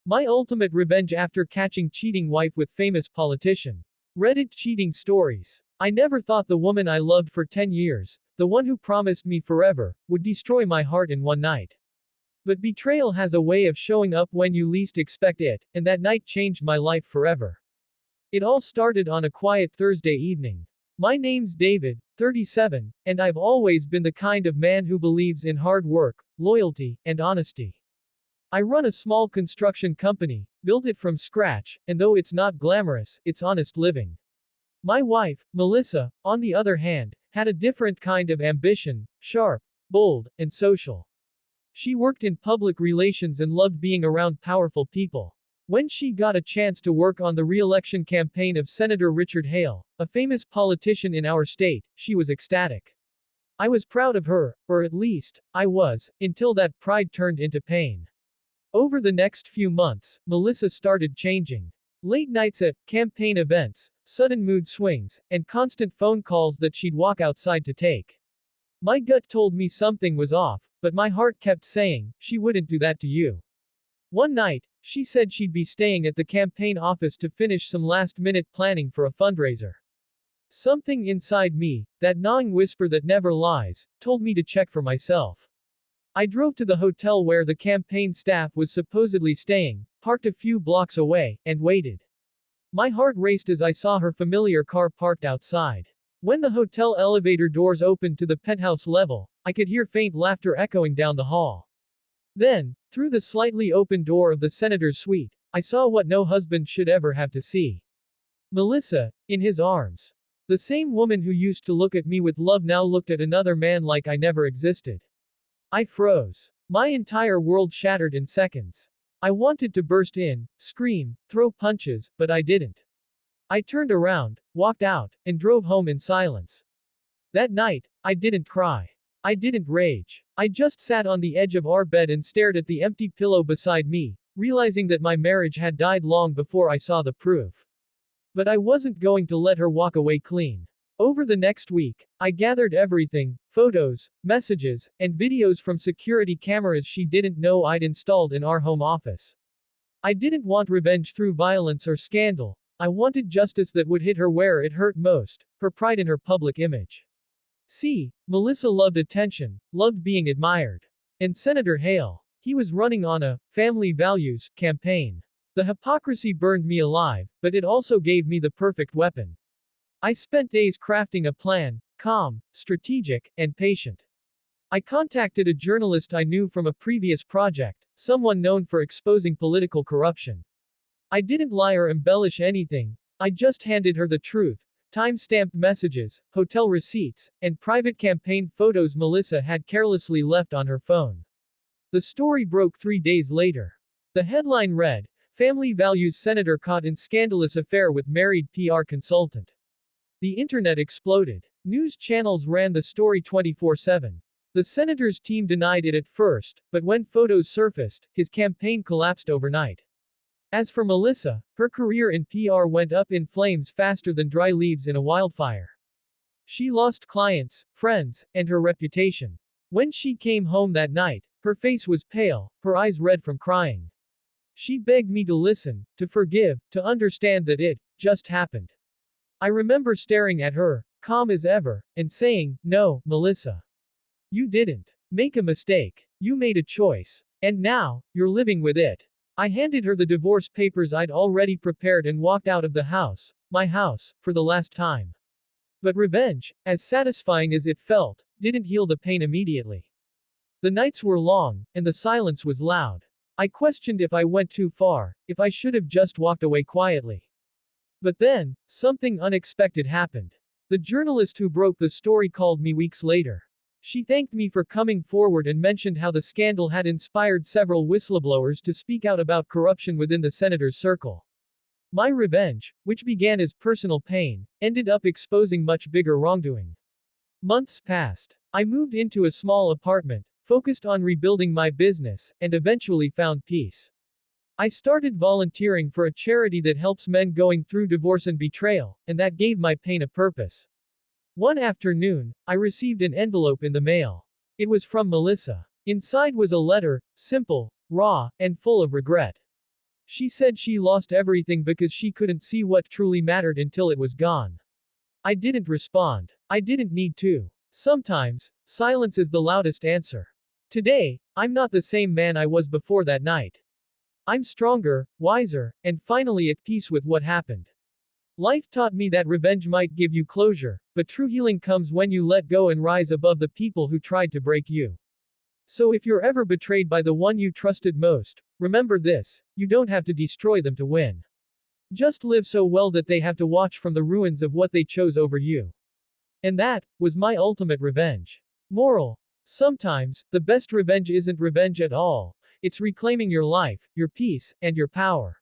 My ultimate revenge after catching cheating wife with famous politician. Reddit cheating stories. I never thought the woman I loved for 10 years, the one who promised me forever, would destroy my heart in one night. But betrayal has a way of showing up when you least expect it, and that night changed my life forever. It all started on a quiet Thursday evening. My name's David, 37, and I've always been the kind of man who believes in hard work, loyalty, and honesty. I run a small construction company, built it from scratch, and though it's not glamorous, it's honest living. My wife, Melissa, on the other hand, had a different kind of ambition, sharp, bold, and social. She worked in public relations and loved being around powerful people. When she got a chance to work on the re-election campaign of Senator Richard Hale, a famous politician in our state, she was ecstatic. I was proud of her, or at least, I was, until that pride turned into pain. Over the next few months, Melissa started changing. Late nights at campaign events, sudden mood swings, and constant phone calls that she'd walk outside to take. My gut told me something was off, but my heart kept saying, she wouldn't do that to you. One night, she said she'd be staying at the campaign office to finish some last-minute planning for a fundraiser. Something inside me, that gnawing whisper that never lies, told me to check for myself. I drove to the hotel where the campaign staff was supposedly staying, parked a few blocks away, and waited. My heart raced as I saw her familiar car parked outside. When the hotel elevator doors opened to the penthouse level, I could hear faint laughter echoing down the hall. Then, through the slightly open door of the senator's suite, I saw what no husband should ever have to see. Melissa, in his arms. The same woman who used to look at me with love now looked at another man like I never existed. I froze. My entire world shattered in seconds. I wanted to burst in, scream, throw punches, but I didn't. I turned around, walked out, and drove home in silence. That night, I didn't cry. I didn't rage. I just sat on the edge of our bed and stared at the empty pillow beside me, realizing that my marriage had died long before I saw the proof. But I wasn't going to let her walk away clean. Over the next week, I gathered everything, photos, messages, and videos from security cameras she didn't know I'd installed in our home office. I didn't want revenge through violence or scandal. I wanted justice that would hit her where it hurt most, her pride in her public image. See, Melissa loved attention, loved being admired. And Senator Hale. He was running on a family values campaign. The hypocrisy burned me alive, but it also gave me the perfect weapon. I spent days crafting a plan, calm, strategic, and patient. I contacted a journalist I knew from a previous project, someone known for exposing political corruption. I didn't lie or embellish anything, I just handed her the truth, time-stamped messages, hotel receipts, and private campaign photos Melissa had carelessly left on her phone. The story broke 3 days later. The headline read, Family Values Senator Caught in Scandalous Affair with Married PR Consultant. The internet exploded. News channels ran the story 24/7. The senator's team denied it at first, but when photos surfaced, his campaign collapsed overnight. As for Melissa, her career in PR went up in flames faster than dry leaves in a wildfire. She lost clients, friends, and her reputation. When she came home that night, her face was pale, her eyes red from crying. She begged me to listen, to forgive, to understand that it just happened. I remember staring at her, calm as ever, and saying, No, Melissa. You didn't make a mistake. You made a choice. And now, you're living with it. I handed her the divorce papers I'd already prepared and walked out of the house, my house, for the last time. But revenge, as satisfying as it felt, didn't heal the pain immediately. The nights were long, and the silence was loud. I questioned if I went too far, if I should have just walked away quietly. But then, something unexpected happened. The journalist who broke the story called me weeks later. She thanked me for coming forward and mentioned how the scandal had inspired several whistleblowers to speak out about corruption within the senator's circle. My revenge, which began as personal pain, ended up exposing much bigger wrongdoing. Months passed. I moved into a small apartment, focused on rebuilding my business, and eventually found peace. I started volunteering for a charity that helps men going through divorce and betrayal, and that gave my pain a purpose. One afternoon, I received an envelope in the mail. It was from Melissa. Inside was a letter, simple, raw, and full of regret. She said she lost everything because she couldn't see what truly mattered until it was gone. I didn't respond. I didn't need to. Sometimes, silence is the loudest answer. Today, I'm not the same man I was before that night. I'm stronger, wiser, and finally at peace with what happened. Life taught me that revenge might give you closure, but true healing comes when you let go and rise above the people who tried to break you. So if you're ever betrayed by the one you trusted most, remember this: you don't have to destroy them to win. Just live so well that they have to watch from the ruins of what they chose over you. And that was my ultimate revenge. Moral: sometimes, the best revenge isn't revenge at all. It's reclaiming your life, your peace, and your power.